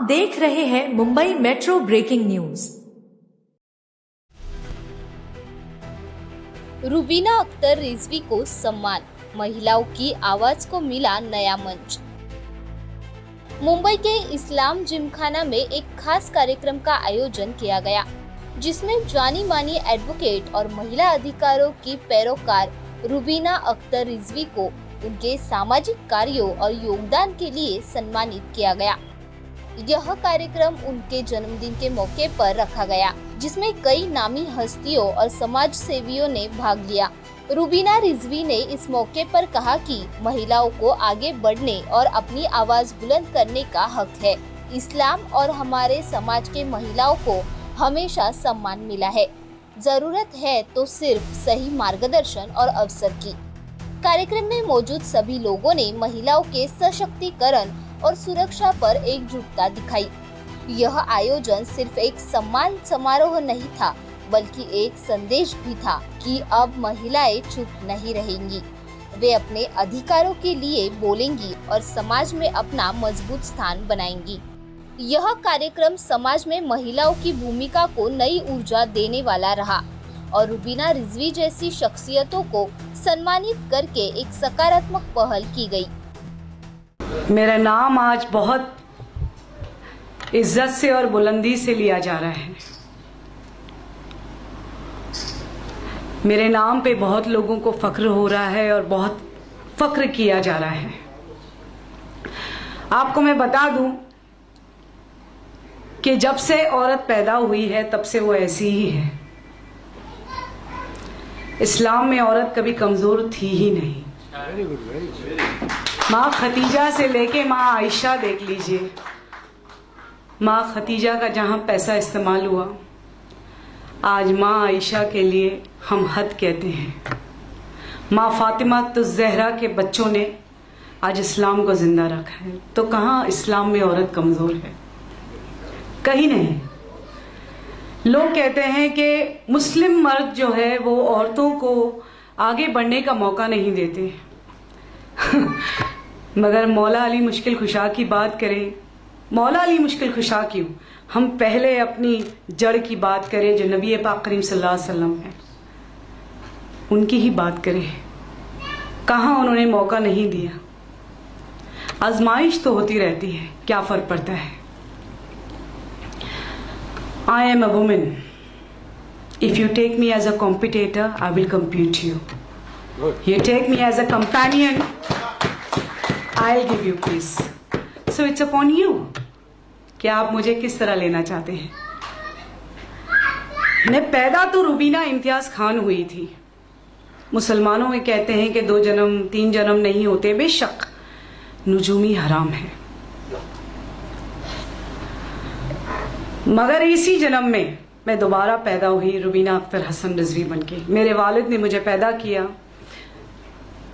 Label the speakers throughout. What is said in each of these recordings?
Speaker 1: देख रहे हैं Mumbai metro breaking news.
Speaker 2: Rubina Akhtar Rizvi को सम्मान, महिलाओं की आवाज को मिला नया मंच। मुंबई के इस्लाम जिमखाना में एक खास कार्यक्रम का आयोजन किया गया, जिसमें जानी मानी एडवोकेट और महिला अधिकारों की पैरोकार रुबीना अख्तर रिजवी को उनके सामाजिक कार्यों और योगदान के लिए सम्मानित किया गया। यह कार्यक्रम उनके जन्मदिन के मौके पर रखा गया, जिसमें कई नामी हस्तियों और समाज सेवियों ने भाग लिया। रुबीना रिजवी ने इस मौके पर कहा कि महिलाओं को आगे बढ़ने और अपनी आवाज बुलंद करने का हक है। इस्लाम और हमारे समाज के महिलाओं को हमेशा सम्मान मिला है। जरूरत है तो सिर्फ सही मार्गदर्शन और अवसर की। कार्यक्रम में मौजूद सभी लोगों ने महिलाओं के सशक्तिकरण और सुरक्षा पर एकजुटता दिखाई। यह आयोजन सिर्फ एक सम्मान समारोह नहीं था, बल्कि एक संदेश भी था कि अब महिलाएं चुप नहीं रहेंगी। वे अपने अधिकारों के लिए बोलेंगी और समाज में अपना मजबूत स्थान बनाएंगी। यह कार्यक्रम समाज में महिलाओं की भूमिका को नई ऊर्जा देने वाला रहा और रुबीना रिजवी जैसी शख्सियतों को सम्मानित करके एक सकारात्मक पहल की गई।
Speaker 3: मेरा नाम आज बहुत इज्जत से और बुलंदी से लिया जा रहा है। मेरे नाम पे बहुत लोगों को फख्र हो रहा है और बहुत फख्र किया जा रहा है। आपको मैं बता दूं कि जब से औरत पैदा हुई है तब से वो ऐसी ही है। इस्लाम में औरत कभी कमजोर थी ही नहीं। माँ खतीजा से लेके माँ आयशा देख लीजिए। माँ खतीजा का जहाँ पैसा इस्तेमाल हुआ, आज माँ आयशा के लिए हम हद कहते हैं। माँ फातिमा तो ज़हरा के बच्चों ने आज इस्लाम को जिंदा रखा है। तो कहाँ इस्लाम में औरत कमज़ोर है? कहीं नहीं। लोग कहते हैं कि मुस्लिम मर्द जो है वो औरतों को आगे बढ़ने का मौका नहीं देते। मगर मौला अली मुश्किल खुशा की बात करें, मौला अली मुश्किल खुशा क्यों, हम पहले अपनी जड़ की बात करें जो नबी पाक करीम सल्लल्लाहु अलैहि वसल्लम है, उनकी ही बात करें। कहाँ उन्होंने मौका नहीं दिया। आजमाइश तो होती रहती है, क्या फर्क पड़ता है। I am a woman. If you take me as a competitor, I will compete you. You take me as a companion, I'll give you peace. So it's upon you. कि आप मुझे किस तरह लेना चाहते हैं। मैं पैदा तो रुबीना इम्तियाज खान हुई थी। मुसलमानों में कहते हैं कि 2 जन्म 3 जन्म नहीं होते। बेशक नुजूमी हराम है, मगर इसी जन्म में मैं दोबारा पैदा हुई रुबीना अख्तर हसन रिजवी बनके। मेरे वालिद ने मुझे पैदा किया,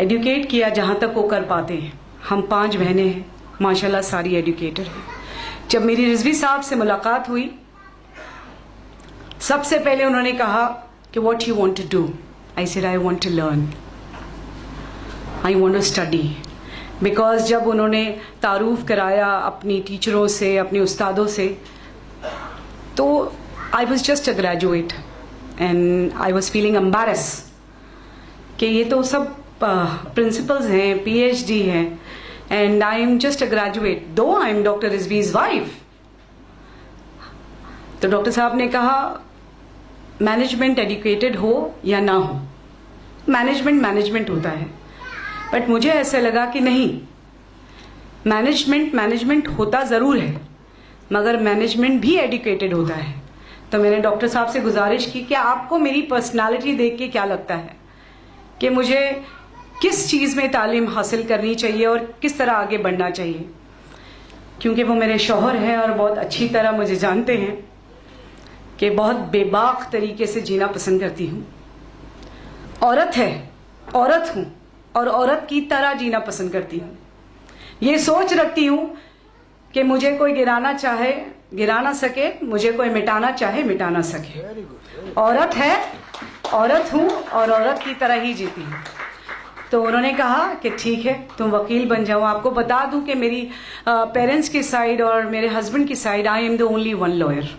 Speaker 3: एडुकेट किया जहाँ तक वो कर पाते हैं। हम 5 बहनें हैं, माशाल्लाह सारी एडुकेटर हैं। जब मेरी रिजवी साहब से मुलाकात हुई, सबसे पहले उन्होंने कहा कि what you want to do. I said I want to learn, I want to study. Because जब उन्होंने तारुफ कराया अपनी टीचरों से, अपने उस्तादों से, तो I was just a graduate and I was feeling embarrass कि ये तो सब प्रिंसिपल्स हैं, PhD हैं, and I am just a graduate दो आई एम डॉक्टर रिजवीज वाइफ। तो डॉक्टर साहब ने कहा मैनेजमेंट एडुकेटेड हो या ना हो, मैनेजमेंट होता है। बट मुझे ऐसा लगा कि नहीं, मैनेजमेंट होता ज़रूर है, मगर मैनेजमेंट भी एडुकेटेड होता है। तो मैंने डॉक्टर साहब से गुजारिश की कि आपको मेरी पर्सनालिटी देख के क्या लगता है कि मुझे किस चीज़ में तालीम हासिल करनी चाहिए और किस तरह आगे बढ़ना चाहिए। क्योंकि वो मेरे शौहर हैं और बहुत अच्छी तरह मुझे जानते हैं कि बहुत बेबाक तरीके से जीना पसंद करती हूँ। औरत है, औरत हूँ और औरत की तरह जीना पसंद करती हूँ। ये सोच रखती हूँ कि मुझे कोई गिराना चाहे गिरा ना सके, मुझे कोई मिटाना चाहे मिटा ना सके। औरत है, औरत हूँ और औरत की तरह ही जीती हूँ। तो उन्होंने कहा कि ठीक है तुम वकील बन जाओ। आपको बता दूं कि मेरी पेरेंट्स की साइड और मेरे हस्बैंड की side I am the only one lawyer.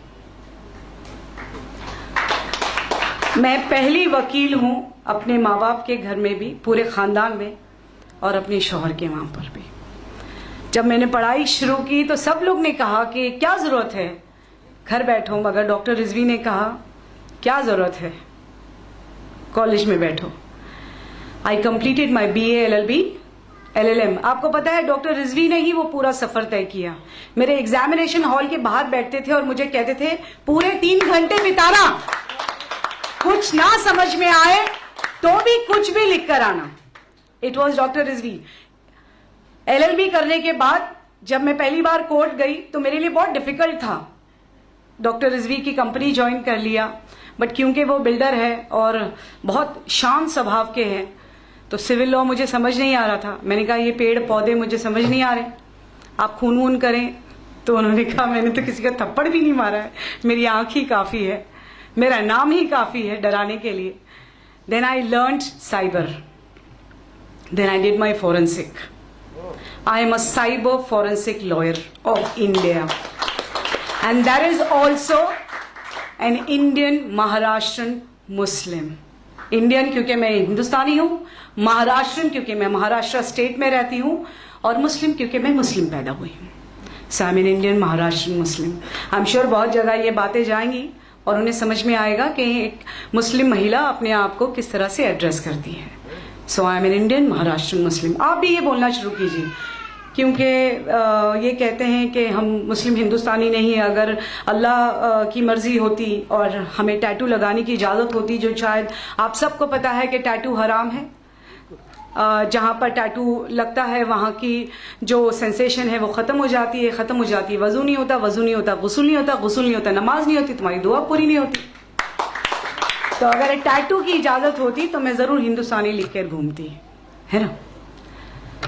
Speaker 3: मैं पहली वकील हूं अपने माँ बाप के घर में भी, पूरे खानदान में, और अपने शौहर के वहां पर भी। जब मैंने पढ़ाई शुरू की तो सब लोग ने कहा कि क्या जरूरत है, घर बैठो, मगर डॉक्टर रिजवी ने कहा क्या जरूरत है, कॉलेज में बैठो। I completed my BA LLB LLM। आपको पता है डॉक्टर रिजवी ने ही वो पूरा सफर तय किया। मेरे एग्जामिनेशन हॉल के बाहर बैठते थे और मुझे कहते थे पूरे 3 घंटे बिताना, कुछ ना समझ में आए तो भी कुछ भी लिख कर आना। It was doctor Rizvi. LLB करने के बाद जब मैं पहली बार कोर्ट गई तो मेरे लिए बहुत डिफिकल्ट था। डॉक्टर रिजवी की कंपनी ज्वाइन कर लिया, बट क्योंकि वो बिल्डर है और बहुत शांत स्वभाव के हैं तो सिविल लॉ मुझे समझ नहीं आ रहा था। मैंने कहा ये पेड़ पौधे मुझे समझ नहीं आ रहे, आप खून वून करें। तो उन्होंने कहा मैंने तो किसी का थप्पड़ भी नहीं मारा है, मेरी आंख ही काफी है, मेरा नाम ही काफी है डराने के लिए। Then I learned cyber, then I did my forensic. I am a cyber forensic lawyer of India, and that is also an Indian Maharashtrian Muslim. Indian क्योंकि मैं हिंदुस्तानी हूँ, महाराष्ट्रन क्योंकि मैं महाराष्ट्र स्टेट में रहती हूँ, और मुस्लिम क्योंकि मैं मुस्लिम पैदा हुई हूँ। So I'm an Indian Maharashtrian Muslim. I'm sure बहुत जगह ये बातें जाएंगी और उन्हें समझ में आएगा कि एक मुस्लिम महिला अपने आप को किस तरह से एड्रेस करती है। So I'm an Indian Maharashtrian Muslim. आप भी ये बोलना शुरू कीजिए, क्योंकि ये कहते हैं कि हम मुस्लिम हिंदुस्तानी नहीं है। अगर अल्लाह की मर्जी होती और हमें टैटू लगाने की इजाज़त होती, जो शायद आप सबको पता है कि टैटू हराम है, जहाँ पर टैटू लगता है वहाँ की जो सेंसेशन है वो ख़त्म हो जाती है, ख़त्म हो जाती है। वज़ू नहीं होता, वज़ू नहीं होता, गुस्ल नहीं होता, गुस्ल नहीं होता, नमाज नहीं होती, तुम्हारी दुआ पूरी नहीं होती। तो अगर टैटू की इजाज़त होती तो मैं ज़रूर हिंदुस्तानी लिख कर घूमती, है ना।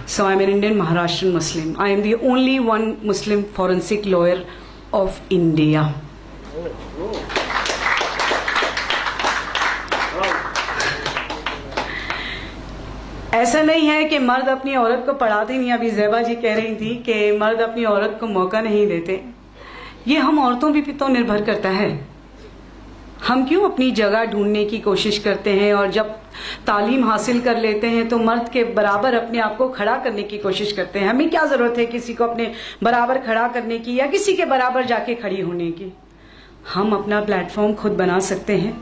Speaker 3: So I'm an Indian Maharashtrian Muslim. I am the only one Muslim forensic lawyer of India. ऐसा नहीं है कि मर्द अपनी औरत को पढ़ाते नहीं। अभी ज़ैबा जी कह रही थी कि मर्द अपनी औरत को मौका नहीं देते। ये हम औरतों भी तो निर्भर करता है। हम क्यों अपनी जगह ढूंढने की कोशिश करते हैं, और जब तालीम हासिल कर लेते हैं तो मर्द के बराबर अपने आप को खड़ा करने की कोशिश करते हैं। हमें क्या ज़रूरत है किसी को अपने बराबर खड़ा करने की या किसी के बराबर जाके खड़ी होने की। हम अपना प्लेटफॉर्म खुद बना सकते हैं,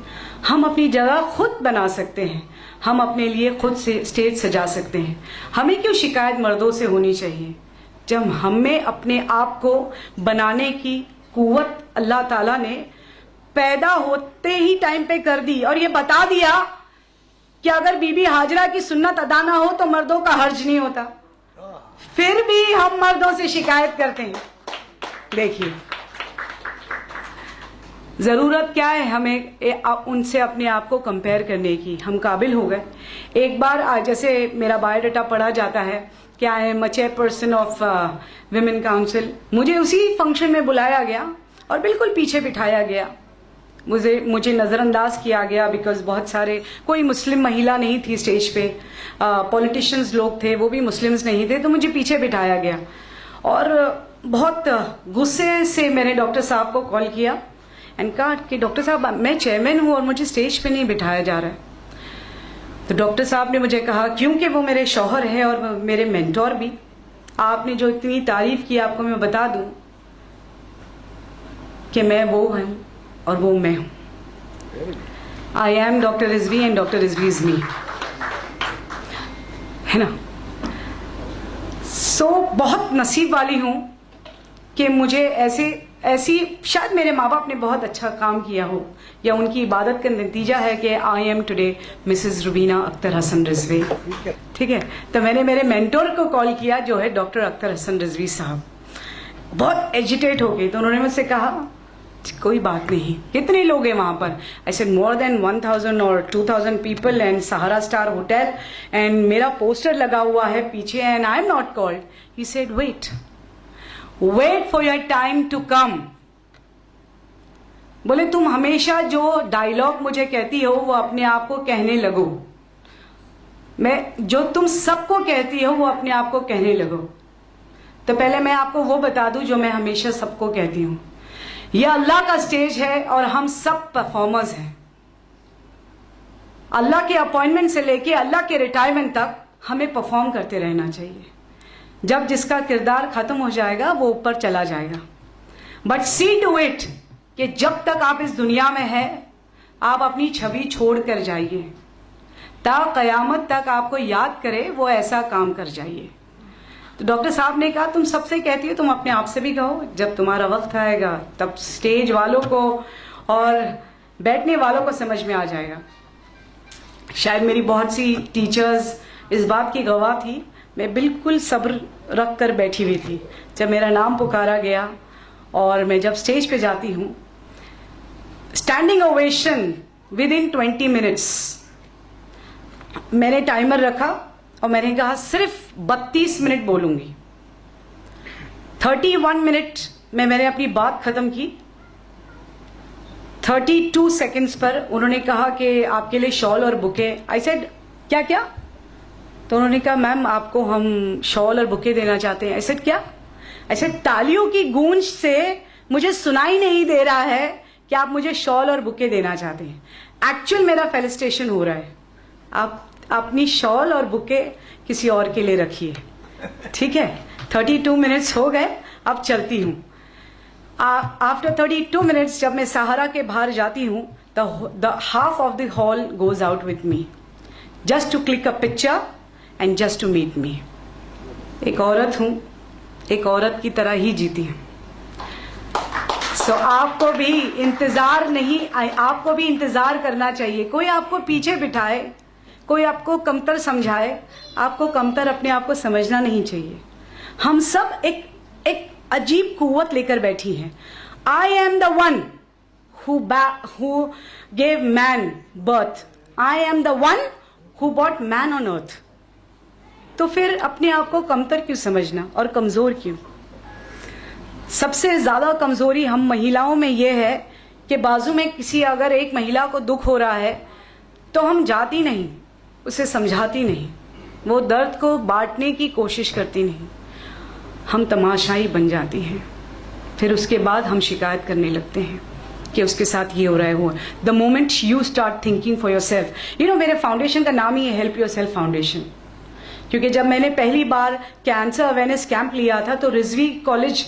Speaker 3: हम अपनी जगह खुद बना सकते हैं, हम अपने लिए खुद से स्टेज सजा सकते हैं। हमें क्यों शिकायत मर्दों से होनी चाहिए, जब हमें अपने आप को बनाने की कुव्वत अल्लाह ताला ने पैदा होते ही टाइम पे कर दी, और ये बता दिया कि अगर बीबी हाजरा की सुन्नत अदा ना हो तो मर्दों का हर्ज नहीं होता। फिर भी हम मर्दों से शिकायत करते हैं। देखिए जरूरत क्या है हमें उनसे अपने आप को कंपेयर करने की। हम काबिल हो गए। एक बार जैसे मेरा बायोडाटा पढ़ा जाता है कि I am a chairperson of women council, मुझे उसी फंक्शन में बुलाया गया और बिल्कुल पीछे बिठाया गया। मुझे नज़रअंदाज किया गया बिकॉज बहुत सारे, कोई मुस्लिम महिला नहीं थी स्टेज पे, पॉलिटिशियंस लोग थे वो भी मुस्लिम्स नहीं थे, तो मुझे पीछे बिठाया गया। और बहुत गुस्से से मैंने डॉक्टर साहब को कॉल किया एंड कहा कि डॉक्टर साहब मैं चेयरमैन हूँ और मुझे स्टेज पे नहीं बिठाया जा रहा है। तो डॉक्टर साहब ने मुझे कहा, क्योंकि वो मेरे शौहर है और मेरे मेंटोर भी, आपने जो इतनी तारीफ की आपको मैं बता दूं कि मैं वो हूँ और वो मैं हूँ। I am doctor Rizvi and doctor Rizvi is me, है ना। सो बहुत नसीब वाली हूँ कि मुझे ऐसी शायद मेरे माँ बाप ने बहुत अच्छा काम किया हो, या उनकी इबादत का नतीजा है कि I am today Mrs Rubina Akhtar Hasan Rizvi. ठीक है, तो मैंने मेरे मेंटोर को कॉल किया जो है डॉक्टर अख्तर हसन रिजवी साहब। बहुत एजिटेट हो गई, तो उन्होंने मुझसे कहा कोई बात नहीं, कितने लोग हैं वहां पर। आई सेड मोर देन 1000 और 2000 people and Sahara star hotel, and मेरा पोस्टर लगा हुआ है पीछे, and I am not called. He said wait for your time to come. बोले तुम हमेशा जो डायलॉग मुझे कहती हो वो अपने आप को कहने लगो। मैं जो तुम सबको कहती हो वो अपने आप को कहने लगो। तो पहले मैं आपको वो बता दूं जो मैं हमेशा सबको कहती हूं, यह अल्लाह का स्टेज है और हम सब परफॉर्मर्स हैं। अल्लाह के अपॉइंटमेंट से लेके अल्लाह के रिटायरमेंट तक हमें परफॉर्म करते रहना चाहिए। जब जिसका किरदार खत्म हो जाएगा वो ऊपर चला जाएगा, बट सी टू इट कि जब तक आप इस दुनिया में हैं आप अपनी छवि छोड़ कर जाइए, ता कयामत तक आपको याद करे वो ऐसा काम कर जाइए। तो डॉक्टर साहब ने कहा तुम सबसे कहती हो, तुम अपने आप से भी कहो, जब तुम्हारा वक्त आएगा तब स्टेज वालों को और बैठने वालों को समझ में आ जाएगा। शायद मेरी बहुत सी टीचर्स इस बात की गवाह थी, मैं बिल्कुल सब्र रख कर बैठी हुई थी जब मेरा नाम पुकारा गया और मैं जब स्टेज पे जाती हूँ, standing ovation with in 20 minutes. मैंने टाइमर रखा और मैंने कहा सिर्फ 32 मिनट बोलूंगी। 31 मिनट में मैंने अपनी बात खत्म की। 32 सेकंड्स पर उन्होंने कहा कि आपके लिए शॉल और बुके। आई सेड क्या क्या? तो उन्होंने कहा मैम आपको हम शॉल और बुके देना चाहते हैं। आई सेड क्या? आई सेड तालियों की गूंज से मुझे सुनाई नहीं दे रहा है कि आप मुझे शॉल और बुके देना चाहते हैं। एक्चुअल मेरा फेलिसिटेशन हो रहा है, आप अपनी शॉल और बुके किसी और के लिए रखिए, ठीक है। 32 मिनट्स हो गए, अब चलती हूँ। आफ्टर 32 मिनट्स जब मैं सहारा के बाहर जाती हूँ, the half of the hall goes out with me just to click a picture and just to meet me. एक औरत हूँ, एक औरत की तरह ही जीती हूँ। सो आपको भी इंतजार करना चाहिए। कोई आपको पीछे बिठाए, कोई आपको कमतर समझाए, आपको कमतर अपने आप को समझना नहीं चाहिए। हम सब एक अजीब कुव्वत लेकर बैठी हैं। I am the one who gave man birth, I am the one who bought man on earth. तो फिर अपने आप को कमतर क्यों समझना और कमजोर क्यों? सबसे ज्यादा कमजोरी हम महिलाओं में यह है कि बाजू में किसी अगर एक महिला को दुख हो रहा है तो हम जाती नहीं, उसे समझाती नहीं, वो दर्द को बांटने की कोशिश करती नहीं, हम तमाशाई बन जाती हैं। फिर उसके बाद हम शिकायत करने लगते हैं कि उसके साथ ये हो रहा है वो। The moment you start thinking for your self, मेरे फाउंडेशन का नाम ही है हेल्प योर सेल्फ फाउंडेशन। क्योंकि जब मैंने पहली बार कैंसर अवेयरनेस कैंप लिया था तो रिजवी कॉलेज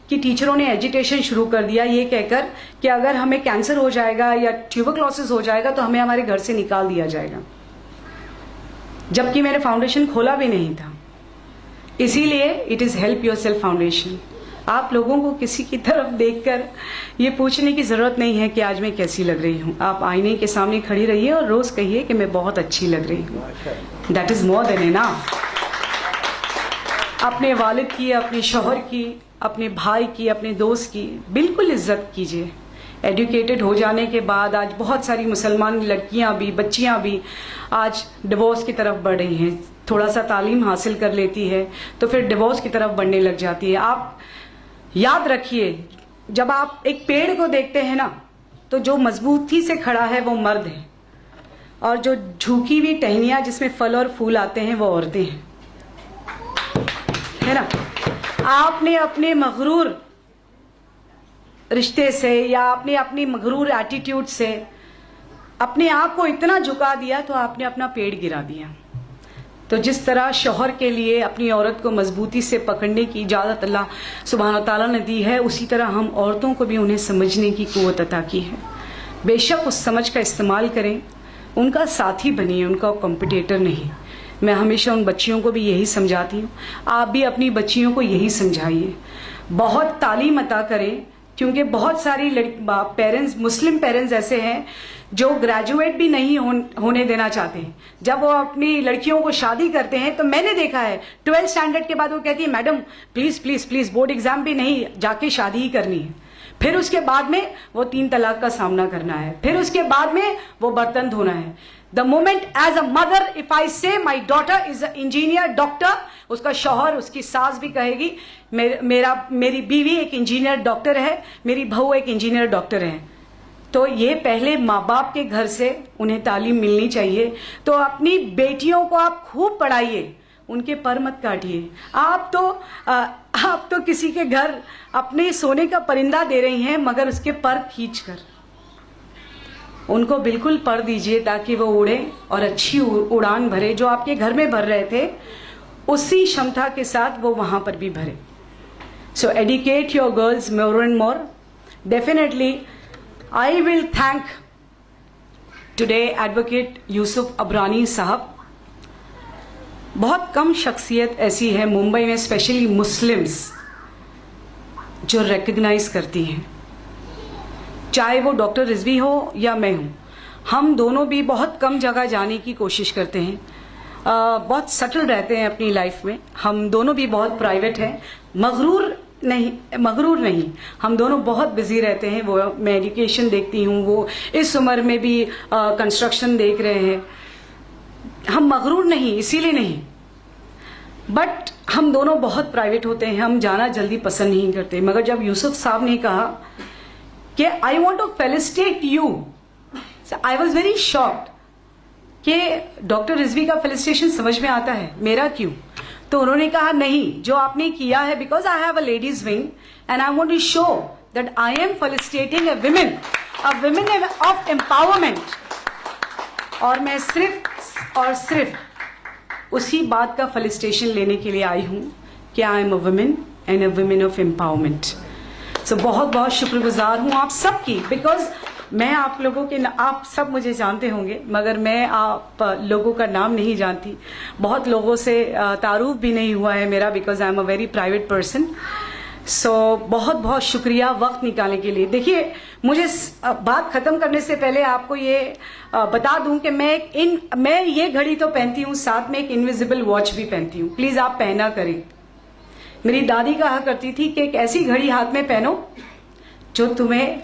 Speaker 3: की टीचरों ने एजिटेशन शुरू कर दिया ये कहकर कि अगर हमें कैंसर हो जाएगा या ट्यूबरक्लोसिस हो जाएगा तो हमें हमारे घर से निकाल दिया जाएगा, जबकि मैंने फाउंडेशन खोला भी नहीं था। इसीलिए it is help your self foundation. आप लोगों को किसी की तरफ देखकर ये पूछने की जरूरत नहीं है कि आज मैं कैसी लग रही हूँ। आप आईने के सामने खड़ी रहिए और रोज कहिए कि मैं बहुत अच्छी लग रही हूँ। That is more than enough. अपने वालिद की, अपने शौहर की, अपने भाई की, अपने दोस्त की बिल्कुल इज्जत कीजिए। एजुकेटेड हो जाने के बाद आज बहुत सारी मुसलमान लड़कियां भी, बच्चियां भी आज डिवोर्स की तरफ बढ़ रही हैं। थोड़ा सा तालीम हासिल कर लेती है तो फिर डिवोर्स की तरफ बढ़ने लग जाती है। आप याद रखिए, जब आप एक पेड़ को देखते हैं ना तो जो मजबूती से खड़ा है वो मर्द है और जो झुकी हुई टहनियां जिसमें फल और फूल आते हैं वो औरतें हैं, है ना। आपने अपने मगरूर रिश्ते से या आपने अपनी मगरूर एटीट्यूड से अपने आप को इतना झुका दिया तो आपने अपना पेड़ गिरा दिया। तो जिस तरह शौहर के लिए अपनी औरत को मजबूती से पकड़ने की इजाज़त अल्लाह सुब्हान ताला ने दी है, उसी तरह हम औरतों को भी उन्हें समझने की कुव्वत अता की है। बेशक उस समझ का इस्तेमाल करें, उनका साथी बनिए, उनका कॉम्पिटिटर नहीं। मैं हमेशा उन बच्चियों को भी यही समझाती हूँ, आप भी अपनी बच्चियों को यही समझाइए। बहुत तालीम अता करें, क्योंकि बहुत सारी पेरेंट्स, मुस्लिम पेरेंट्स ऐसे हैं जो ग्रेजुएट भी नहीं होने देना चाहते हैं। जब वो अपनी लड़कियों को शादी करते हैं तो मैंने देखा है 12th स्टैंडर्ड के बाद वो कहती है madam please please please board exam भी नहीं, जाके शादी ही करनी है। फिर उसके बाद में वो 3 तलाक का सामना करना है, फिर उसके बाद में वो बर्तन धोना है। The moment as a mother if I say my daughter is a engineer doctor, उसका शौहर, उसकी सास भी कहेगी मेरी बीवी एक इंजीनियर डॉक्टर है, मेरी बहू एक इंजीनियर डॉक्टर है। तो ये पहले माँ बाप के घर से उन्हें तालीम मिलनी चाहिए। तो अपनी बेटियों को आप खूब पढ़ाइए, उनके पर मत काटिए। आप तो किसी के घर अपने सोने का परिंदा दे रही हैं, मगर उसके पर खींचकर उनको बिल्कुल पर दीजिए ताकि वो उड़े और अच्छी उड़ान भरे। जो आपके घर में भर रहे थे उसी क्षमता के साथ वो वहां पर भी भरे। So educate your girls more and more. Definitely I will thank today advocate Yusuf Abrani साहब। बहुत कम शख्सियत ऐसी है मुंबई में, स्पेशली मुस्लिम्स, जो रिकग्नाइज करती हैं, चाहे वो डॉक्टर रिजवी हो या मैं हूँ। हम दोनों भी बहुत कम जगह जाने की कोशिश करते हैं, बहुत सटल रहते हैं अपनी लाइफ में। हम दोनों भी बहुत प्राइवेट हैं, मगरूर नहीं, हम दोनों बहुत बिजी रहते हैं। वो मैं एजुकेशन देखती हूँ, वो इस उम्र में भी कंस्ट्रक्शन देख रहे हैं। हम मगरूर नहीं, इसीलिए नहीं, बट हम दोनों बहुत प्राइवेट होते हैं, हम जाना जल्दी पसंद नहीं करते। मगर जब यूसुफ साहब ने कहा कि I want to felicitate you, I was very shocked कि डॉक्टर रिजवी का फेलिसिटेशन समझ में आता है, मेरा क्यों? तो उन्होंने कहा नहीं, जो आपने किया है, because I have a ladies wing and I want to show that I am felicitating a women of empowerment. और मैं सिर्फ और सिर्फ उसी बात का फेलिसिटेशन लेने के लिए आई हूं कि I am a women and a women of empowerment. So बहुत बहुत शुक्रगुजार हूं आप सबकी, बिकॉज मैं आप लोगों के, आप सब मुझे जानते होंगे मगर मैं आप लोगों का नाम नहीं जानती। बहुत लोगों से तारुफ भी नहीं हुआ है मेरा, because I am a very private person. So बहुत बहुत शुक्रिया वक्त निकालने के लिए। देखिए, मुझे बात खत्म करने से पहले आपको ये बता दूं कि मैं ये घड़ी तो पहनती हूँ, साथ में एक इनविजिबल वॉच भी पहनती हूँ। प्लीज आप पहना करें। मेरी दादी कहा करती थी कि एक ऐसी घड़ी हाथ में पहनो जो तुम्हें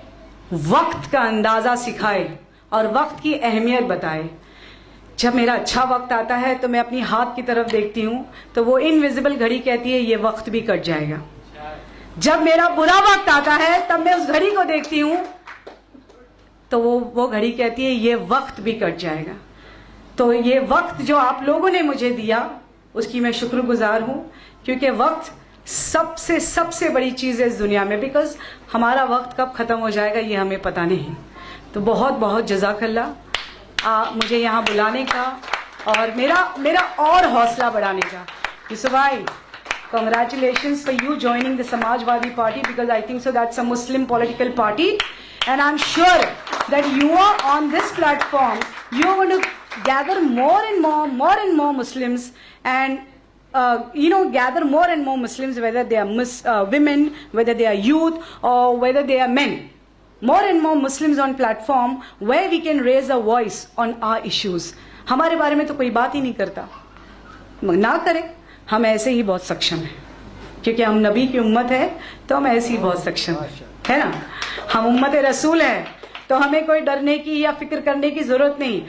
Speaker 3: वक्त का अंदाजा सिखाए और वक्त की अहमियत बताए। जब मेरा अच्छा वक्त आता है तो मैं अपनी हाथ की तरफ देखती हूँ तो वो इनविजिबल घड़ी कहती है ये वक्त भी कट जाएगा। जब मेरा बुरा वक्त आता है तब मैं उस घड़ी को देखती हूँ तो वो घड़ी कहती है ये वक्त भी कट जाएगा। तो ये वक्त जो आप लोगों ने मुझे दिया उसकी मैं शुक्रगुजार हूँ, क्योंकि वक्त सबसे बड़ी चीज़ है इस दुनिया में, बिकॉज हमारा वक्त कब ख़त्म हो जाएगा ये हमें पता नहीं। तो बहुत बहुत जज़ाकल्लाह मुझे यहाँ बुलाने का और मेरा और हौसला बढ़ाने का। यूसुफ भाई, congratulations for you joining the Samajwadi Party, because I think so that's a Muslim political party, and I'm sure that you are on this platform, you are going to gather more and more Muslims, and gather more and more Muslims, whether they are women, whether they are youth, or whether they are men. More and more Muslims on platform where we can raise a voice on our issues. हमारे बारे में तो कोई बात ही नहीं करता, ना करें, हम ऐसे ही बहुत सक्षम हैं, क्योंकि हम नबी की उम्मत है तो हम ऐसे ही बहुत सक्षम है ना। हम उम्मत रसूल है तो हमें कोई डरने की या फिक्र करने की जरूरत नहीं।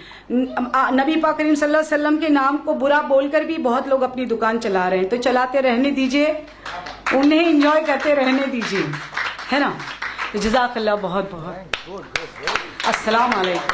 Speaker 3: नबी पाक करीम सल्लल्लाहु अलैहि वसल्लम के नाम को बुरा बोलकर भी बहुत लोग अपनी दुकान चला रहे हैं, तो चलाते रहने दीजिए, उन्हें एंजॉय करते रहने दीजिए, है ना। जज़ाकल्लाह बहुत बहुत। अस्सलाम वालेकुम।